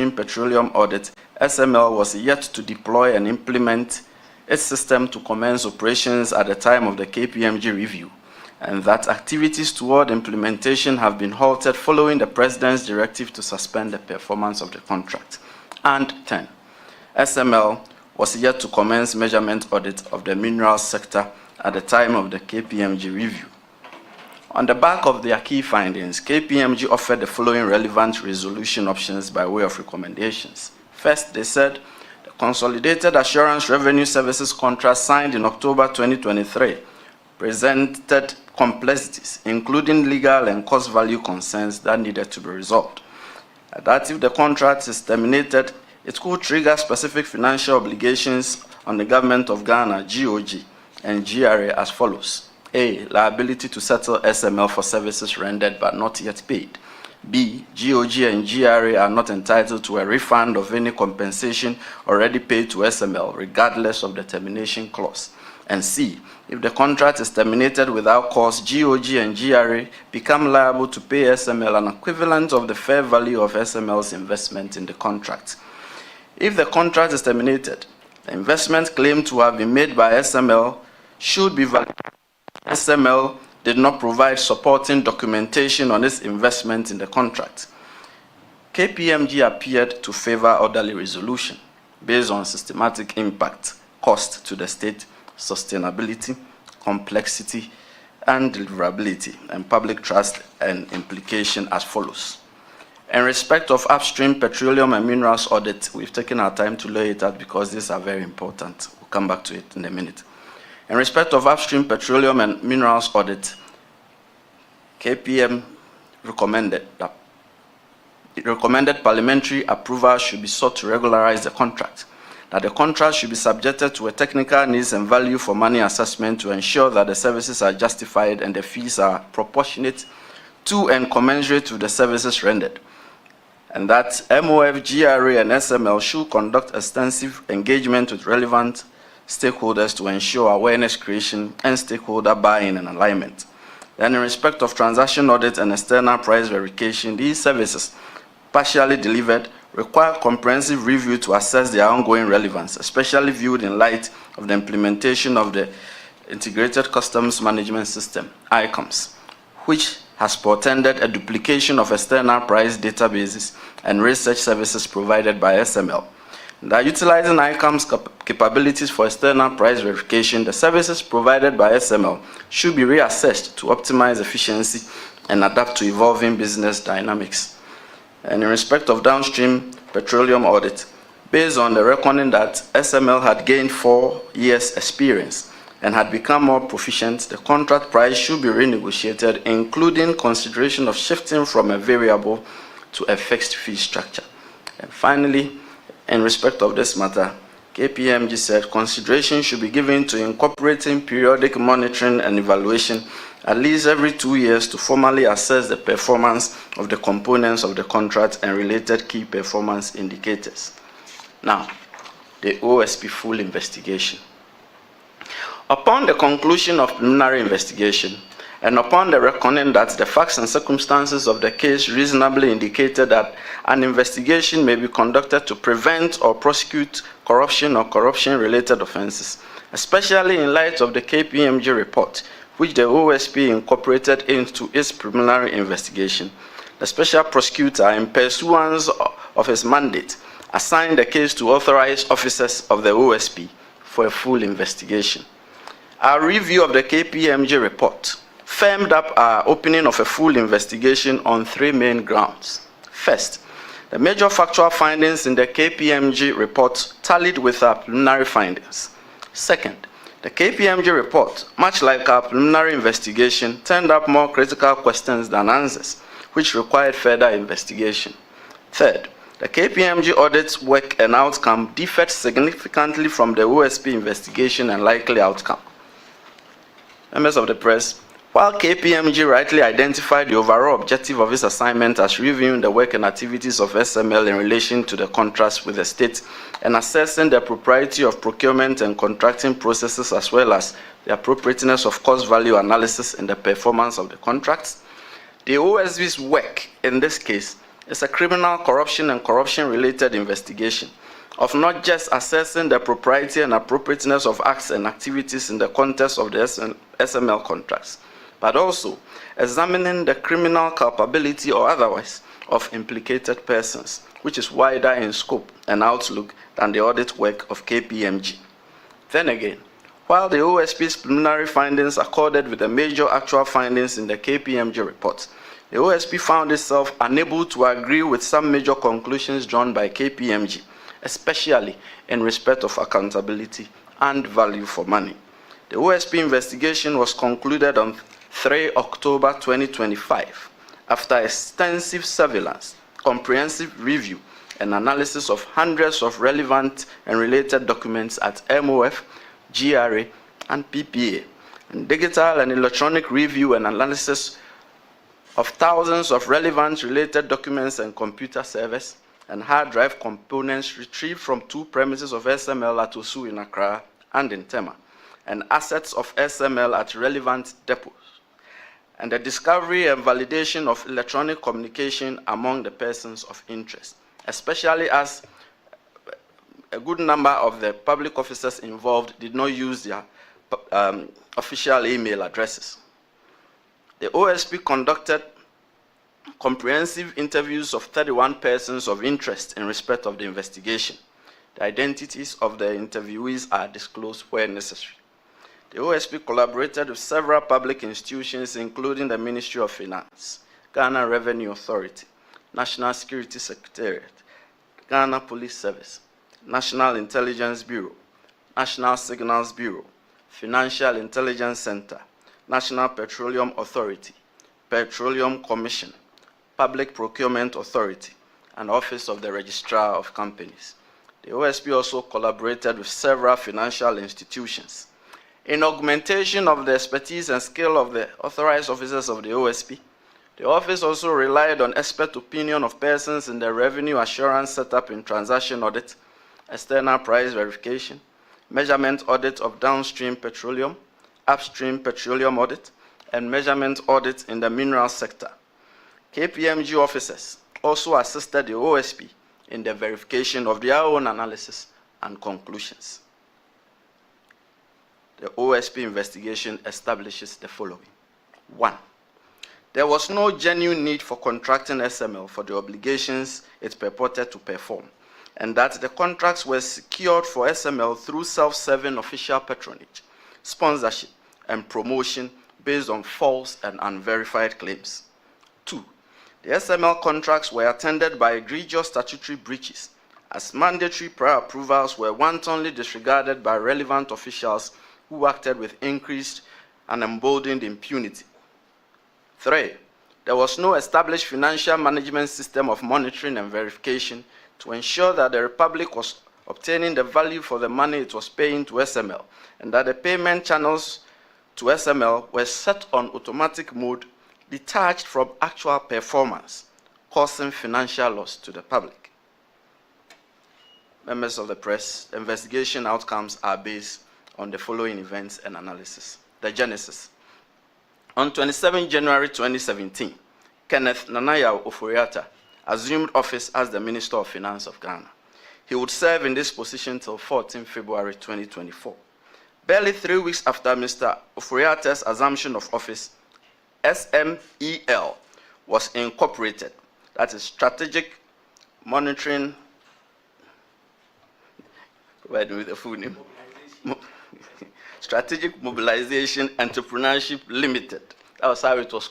upstream petroleum audit, SML was yet to deploy and implement its system to commence operations at the time of the KPMG review, and that activities toward implementation have been halted following the President's directive to suspend the performance of the contract. And 10. SML was yet to commence measurement audit of the minerals sector at the time of the KPMG review. On the back of their key findings, KPMG offered the following relevant resolution options by way of recommendations. First, they said the Consolidated Assurance Revenue Services contract signed in October 2023 presented complexities, including legal and cost value concerns that needed to be resolved. That if the contract is terminated, it could trigger specific financial obligations on the government of Ghana, GOG, and GRA as follows. A. Liability to settle SML for services rendered but not yet paid. B. GOG and GRA are not entitled to a refund of any compensation already paid to SML, regardless of the termination clause. And C. If the contract is terminated without cause, GOG and GRA become liable to pay SML an equivalent of the fair value of SML's investment in the contract. If the contract is terminated, the investment claimed to have been made by SML should be validated. SML did not provide supporting documentation on its investment in the contract. KPMG appeared to favor orderly resolution based on systematic impact, cost to the state, sustainability, complexity, and deliverability, and public trust and implication as follows. In respect of upstream petroleum and minerals audit, we've taken our time to lay it out because these are very important. We'll come back to it in a minute. In respect of upstream petroleum and minerals audit, KPM recommended parliamentary approval should be sought to regularize the contract, that the contract should be subjected to a technical needs and value for money assessment to ensure that the services are justified and the fees are proportionate to and commensurate with the services rendered, and that MOF, GRA, and SML should conduct extensive engagement with relevant stakeholders to ensure awareness creation and stakeholder buy-in and alignment. Then in respect of transaction audit and external price verification, these services, partially delivered, require comprehensive review to assess their ongoing relevance, especially viewed in light of the implementation of the Integrated Customs Management System, ICUMS, which has portended a duplication of external price databases and research services provided by SML. That utilizing ICUMS capabilities for external price verification, the services provided by SML should be reassessed to optimize efficiency and adapt to evolving business dynamics. And in respect of downstream petroleum audit, based on the reckoning that SML had gained 4 years experience and had become more proficient, the contract price should be renegotiated, including consideration of shifting from a variable to a fixed fee structure. And finally, in respect of this matter, KPMG said consideration should be given to incorporating periodic monitoring and evaluation at least every 2 years to formally assess the performance of the components of the contract and related key performance indicators. Now, the OSP full investigation. Upon the conclusion of preliminary investigation, and upon the reckoning that the facts and circumstances of the case reasonably indicated that an investigation may be conducted to prevent or prosecute corruption or corruption-related offenses, especially in light of the KPMG report, which the OSP incorporated into its preliminary investigation, the special prosecutor, in pursuance of his mandate, assigned the case to authorized officers of the OSP for a full investigation. Our review of the KPMG report firmed up our opening of a full investigation on 3 main grounds. First, the major factual findings in the KPMG report tallied with our preliminary findings. Second, the KPMG report, much like our preliminary investigation, turned up more critical questions than answers, which required further investigation. Third, the KPMG audit's work and outcome differed significantly from the OSP investigation and likely outcome. Members of the press, while KPMG rightly identified the overall objective of its assignment as reviewing the work and activities of SML in relation to the contracts with the state and assessing the propriety of procurement and contracting processes as well as the appropriateness of cost value analysis in the performance of the contracts, the OSP's work in this case is a criminal corruption and corruption-related investigation of not just assessing the propriety and appropriateness of acts and activities in the context of the SML contracts, but also examining the criminal culpability or otherwise of implicated persons, which is wider in scope and outlook than the audit work of KPMG. Then again, while the OSP's preliminary findings accorded with the major actual findings in the KPMG report, the OSP found itself unable to agree with some major conclusions drawn by KPMG, especially in respect of accountability and value for money. The OSP investigation was concluded on 3 October 2025 after extensive surveillance, comprehensive review, and analysis of hundreds of relevant and related documents at MOF, GRA, and PPA, and digital and electronic review and analysis of thousands of relevant related documents and computer servers and hard drive components retrieved from 2 premises of SML at Osu in Accra and in Tema, and assets of SML at relevant depots, and the discovery and validation of electronic communication among the persons of interest, especially as a good number of the public officers involved did not use their official email addresses. The OSP conducted comprehensive interviews of 31 persons of interest in respect of the investigation. The identities of the interviewees are disclosed where necessary. The OSP collaborated with several public institutions, including the Ministry of Finance, Ghana Revenue Authority, National Security Secretariat, Ghana Police Service, National Intelligence Bureau, National Signals Bureau, Financial Intelligence Center, National Petroleum Authority, Petroleum Commission, Public Procurement Authority, and Office of the Registrar of Companies. The OSP also collaborated with several financial institutions. In augmentation of the expertise and skill of the authorized officers of the OSP, the office also relied on expert opinion of persons in the revenue assurance setup in transaction audit, external price verification, measurement audit of downstream petroleum, upstream petroleum audit, and measurement audit in the mineral sector. KPMG officers also assisted the OSP in the verification of their own analysis and conclusions. The OSP investigation establishes the following. 1. There was no genuine need for contracting SML for the obligations it purported to perform, and that the contracts were secured for SML through self-serving official patronage, sponsorship, and promotion based on false and unverified claims. 2. The SML contracts were attended by egregious statutory breaches, as mandatory prior approvals were wantonly disregarded by relevant officials who acted with increased and emboldened impunity. 3. There was no established financial management system of monitoring and verification to ensure that the Republic was obtaining the value for the money it was paying to SML, and that the payment channels to SML were set on automatic mode, detached from actual performance, causing financial loss to the public. Members of the press, the investigation outcomes are based on the following events and analysis. The genesis. On 27 January 2017, Kenneth Nanaya Ofori-Atta assumed office as the Minister of Finance of Ghana. He would serve in this position till 14 February 2024. Barely 3 weeks after Mr. Ofori-Atta's assumption of office, SMEL was incorporated, that is Strategic Monitoring, with the full name, Strategic Mobilization Entrepreneurship Limited. That was how it was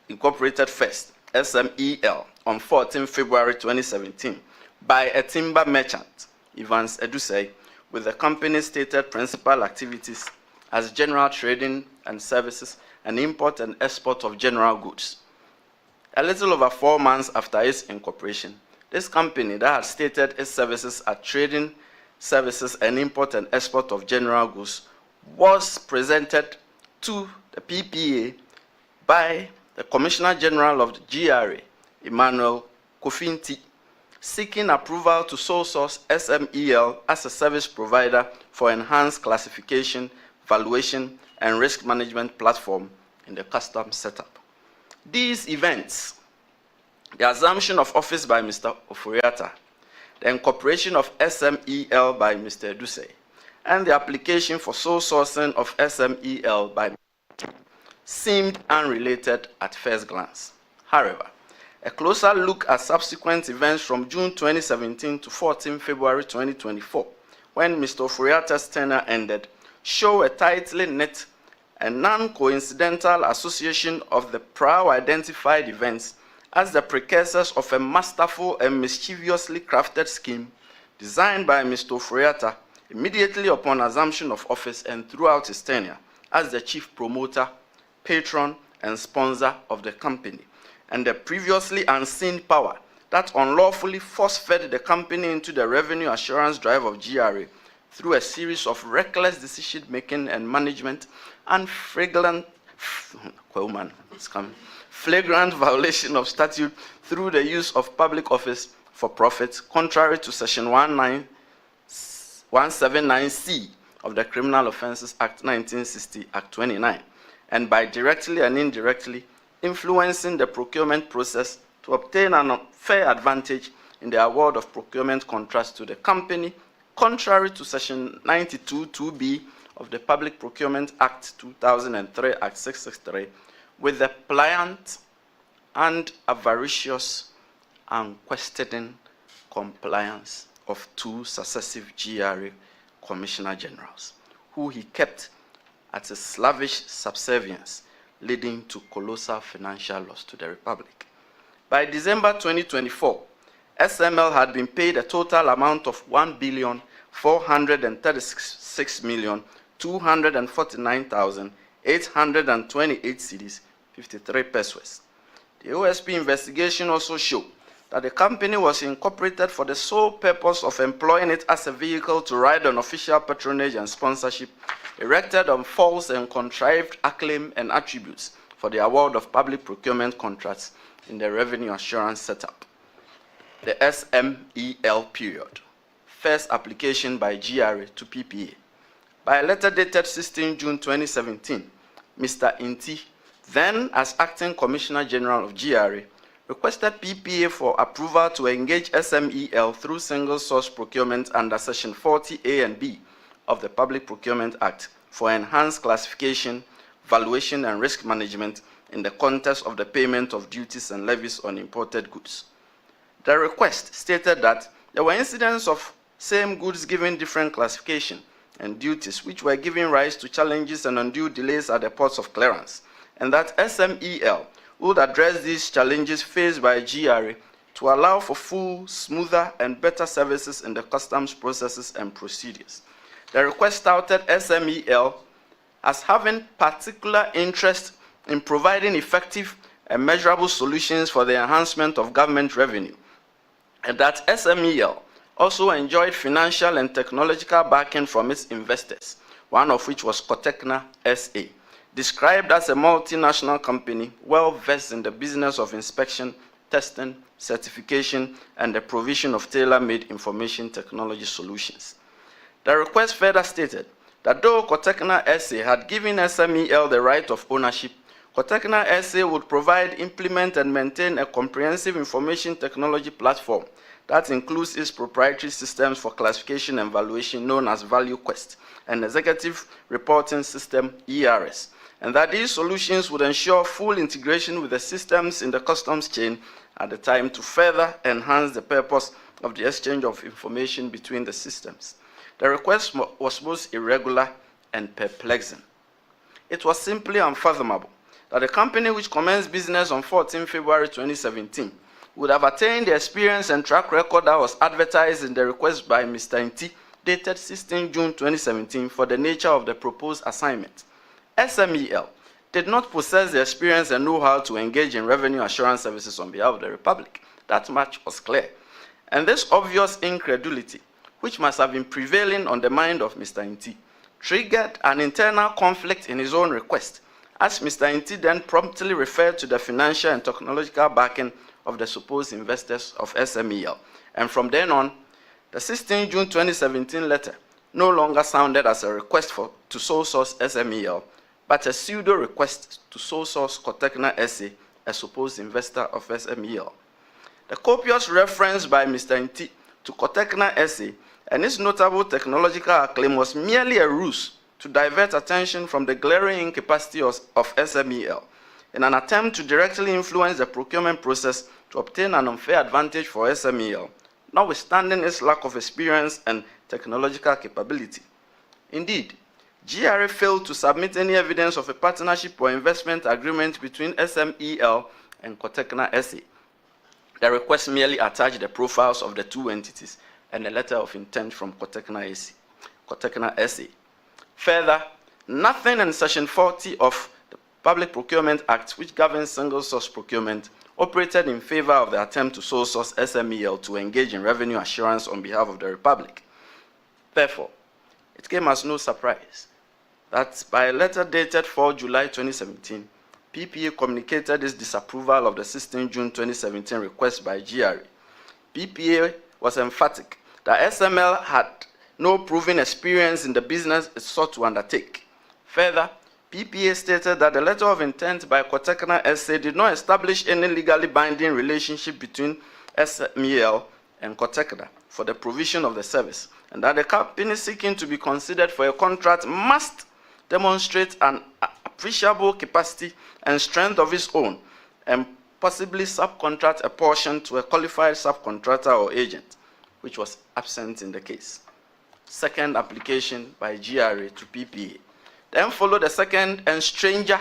incorporated first, SMEL, on 14 February 2017 by a timber merchant, Evans Edusei, with the company's stated principal activities as general trading and services and import and export of general goods. A little over 4 months after its incorporation, this company that had stated its services as trading services and import and export of general goods was presented to the PPA by the Commissioner General of the GRA, Emmanuel Kofinti, seeking approval to sole source SMEL as a service provider for enhanced classification, valuation, and risk management platform in the customs setup. These events the assumption of office by Mr. Ofori-Atta, the incorporation of SMEL by Mr. Edusei, and the application for sole sourcing of SMEL by seemed unrelated at first glance. However, a closer look at subsequent events from June 2017 to 14 February 2024, when Mr. Ofori-Atta's tenure ended, show a tightly knit and non-coincidental association of the prior identified events as the precursors of a masterful and mischievously crafted scheme designed by Mr. Ofori-Atta immediately upon assumption of office and throughout his tenure as the chief promoter, patron, and sponsor of the company, and the previously unseen power that unlawfully force-fed the company into the revenue assurance drive of GRA through a series of reckless decision-making and management and flagrant violation of statute through the use of public office for profit, contrary to Section 179C of the Criminal Offences Act 1960, Act 29, and by directly and indirectly influencing the procurement process to obtain an unfair advantage in the award of procurement contracts to the company, contrary to Section 92(2)(b) of the Public Procurement Act 2003, Act 663, with the pliant and avaricious and questioning compliance of two successive GRA Commissioner Generals, who he kept at a slavish subservience, leading to colossal financial loss to the Republic. By December 2024, SML had been paid a total amount of 1,436,249,828 cedis, 53 pesos. The OSP investigation also showed that the company was incorporated for the sole purpose of employing it as a vehicle to ride on official patronage and sponsorship erected on false and contrived acclaim and attributes for the award of public procurement contracts in the revenue assurance setup, the SMEL period. First application by GRA to PPA. By a letter dated 16 June 2017, Mr. Inti, then as Acting Commissioner General of GRA, requested PPA for approval to engage SMEL through single source procurement under Section 40A and B of the Public Procurement Act for enhanced classification, valuation, and risk management in the context of the payment of duties and levies on imported goods. The request stated that there were incidents of same goods given different classification and duties which were giving rise to challenges and undue delays at the ports of clearance, and that SMEL would address these challenges faced by GRA to allow for full, smoother, and better services in the customs processes and procedures. The request touted SMEL as having particular interest in providing effective and measurable solutions for the enhancement of government revenue, and that SMEL also enjoyed financial and technological backing from its investors, one of which was Cotecna SA, described as a multinational company well-versed in the business of inspection, testing, certification, and the provision of tailor-made information technology solutions. The request further stated that though Cotecna SA had given SMEL the right of ownership, Cotecna SA would provide, implement, and maintain a comprehensive information technology platform that includes its proprietary systems for classification and valuation known as ValueQuest, and executive reporting system ERS, and that these solutions would ensure full integration with the systems in the customs chain at the time to further enhance the purpose of the exchange of information between the systems. The request was most irregular and perplexing. It was simply unfathomable that a company which commenced business on 14 February 2017 would have attained the experience and track record that was advertised in the request by Mr. Inti, dated 16 June 2017, for the nature of the proposed assignment. SMEL did not possess the experience and know-how to engage in revenue assurance services on behalf of the Republic. That much was clear. And this obvious incredulity, which must have been prevailing on the mind of Mr. Inti, triggered an internal conflict in his own request, as Mr. Inti then promptly referred to the financial and technological backing of the supposed investors of SMEL. And from then on, the 16 June 2017 letter no longer sounded as a request to sole source SMEL, but a pseudo request to sole source Cotecna SA, a supposed investor of SMEL. The copious reference by Mr. Nti to Cotecna SA and its notable technological acclaim was merely a ruse to divert attention from the glaring incapacity of SMEL in an attempt to directly influence the procurement process to obtain an unfair advantage for SMEL, notwithstanding its lack of experience and technological capability. Indeed, GRA failed to submit any evidence of a partnership or investment agreement between SMEL and Cotecna SA. The request merely attached the profiles of the two entities and a letter of intent from Cotecna SA. Further, nothing in Section 40 of the Public Procurement Act, which governs single source procurement, operated in favor of the attempt to sole source SMEL to engage in revenue assurance on behalf of the Republic. Therefore, it came as no surprise that by a letter dated 4 July 2017, PPA communicated its disapproval of the 16 June 2017 request by GRA. PPA was emphatic that SML had no proven experience in the business it sought to undertake. Further, PPA stated that the letter of intent by Cotecna SA did not establish any legally binding relationship between SMEL and Cotecna for the provision of the service, and that the company seeking to be considered for a contract must demonstrate an appreciable capacity and strength of its own, and possibly subcontract a portion to a qualified subcontractor or agent, which was absent in the case. Second application by GRA to PPA. Then followed a second and stranger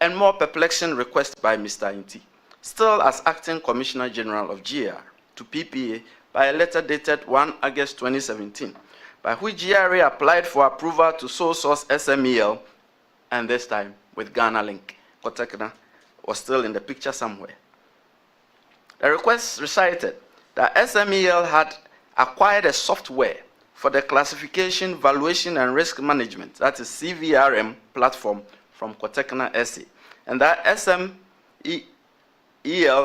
and more perplexing request by Mr. Nti, still as Acting Commissioner General of GR, to PPA by a letter dated 1 August 2017, by which GRA applied for approval to sole source SMEL, and this time with Ghana Link. Cotecna was still in the picture somewhere. The request recited that SMEL had acquired a software for the classification, valuation, and risk management, that is CVRM platform from Cotecna SA, and that SMEL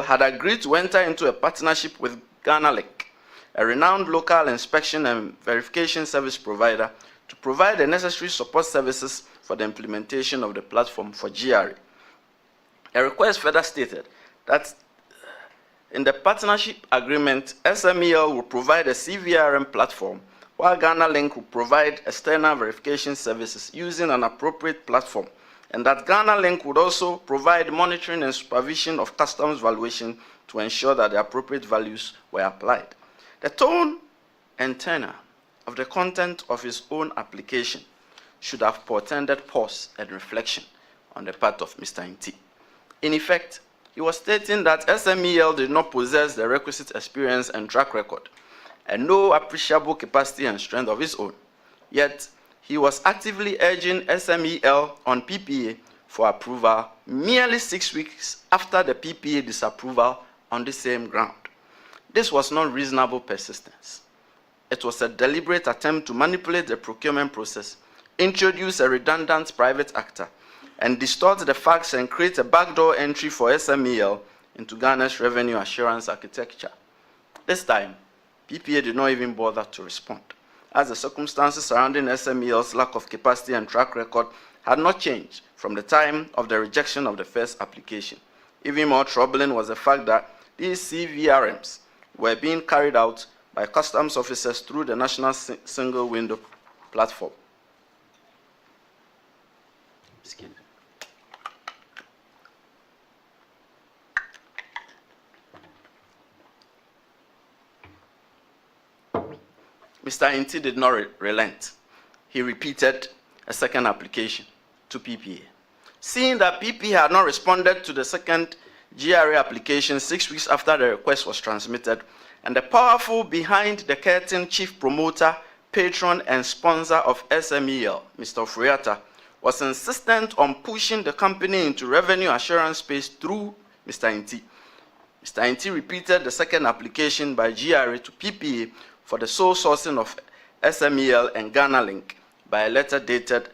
had agreed to enter into a partnership with Ghana Link, a renowned local inspection and verification service provider, to provide the necessary support services for the implementation of the platform for GRA. A request further stated that in the partnership agreement, SMEL will provide a CVRM platform, while Ghana Link will provide external verification services using an appropriate platform, and that Ghana Link would also provide monitoring and supervision of customs valuation to ensure that the appropriate values were applied. The tone and tenor of the content of his own application should have portended pause and reflection on the part of Mr. Nti. In effect, he was stating that SMEL did not possess the requisite experience and track record, and no appreciable capacity and strength of his own. Yet, he was actively urging SMEL on PPA for approval merely 6 weeks after the PPA disapproval on the same ground. This was not reasonable persistence. It was a deliberate attempt to manipulate the procurement process, introduce a redundant private actor, and distort the facts and create a backdoor entry for SMEL into Ghana's revenue assurance architecture. This time, PPA did not even bother to respond, as the circumstances surrounding SMEL's lack of capacity and track record had not changed from the time of the rejection of the first application. Even more troubling was the fact that these CVRMs were being carried out by customs officers through the National Single Window Platform. Excuse me. Mr. Nti did not relent. He repeated a second application to PPA. Seeing that PPA had not responded to the second GRA application 6 weeks after the request was transmitted, and the powerful behind-the-curtain chief promoter, patron, and sponsor of SMEL, Mr. Ofori-Atta, was insistent on pushing the company into revenue assurance space through Mr. Nti. Mr. Nti repeated the second application by GRA to PPA for the sole sourcing of SMEL and Ghana Link by a letter dated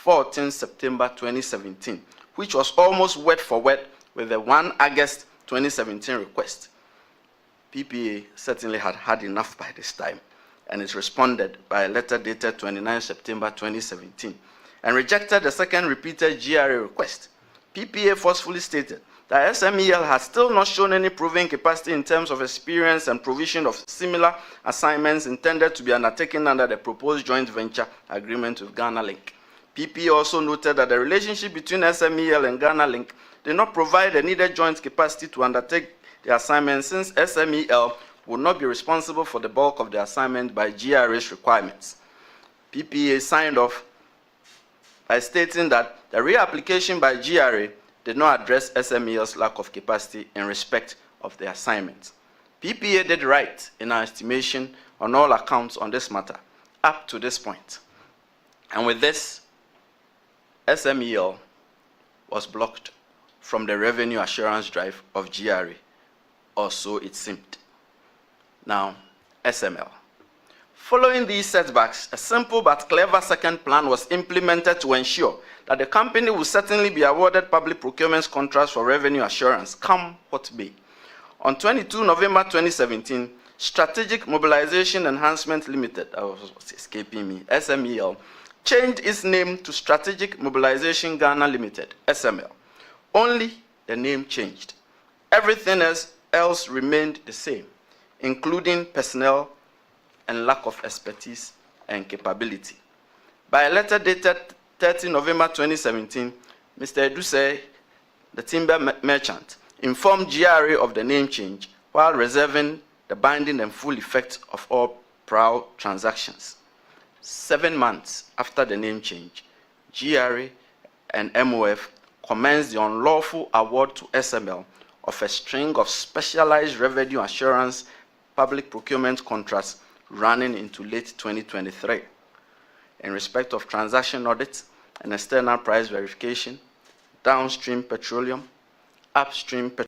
14 September 2017, which was almost word for word with the 1 August 2017 request. PPA certainly had had enough by this time, and it responded by a letter dated 29 September 2017, and rejected the second repeated GRA request. PPA forcefully stated that that SMEL has still not shown any proven capacity in terms of experience and provision of similar assignments intended to be undertaken under the proposed joint venture agreement with Ghana Link. PPA also noted that the relationship between SMEL and Ghana Link did not provide the needed joint capacity to undertake the assignment, since SMEL would not be responsible for the bulk of the assignment by GRA's requirements. PPA signed off by stating that the reapplication by GRA did not address SMEL's lack of capacity in respect of the assignment. PPA did right in our estimation on all accounts on this matter up to this point. And with this, SMEL was blocked from the revenue assurance drive of GRA, or so it seemed. Now, SML. Following these setbacks, a simple but clever second plan was implemented to ensure that the company will certainly be awarded public procurement contracts for revenue assurance, come what may. On 22 November 2017, Strategic Mobilization Enhancement Limited, escaping me, SMEL, changed its name to Strategic Mobilization Ghana Limited, SML. Only the name changed. Everything else remained the same, including personnel and lack of expertise and capability. By a letter dated 30 November 2017, Mr. Eduse, the timber merchant, informed GRA of the name change while reserving the binding and full effect of all prior transactions. 7 months after the name change, GRA and MOF commenced the unlawful award to SML of a string of specialized revenue assurance public procurement contracts running into late 2023 in respect of transaction audits and external price verification, downstream petroleum, upstream petroleum,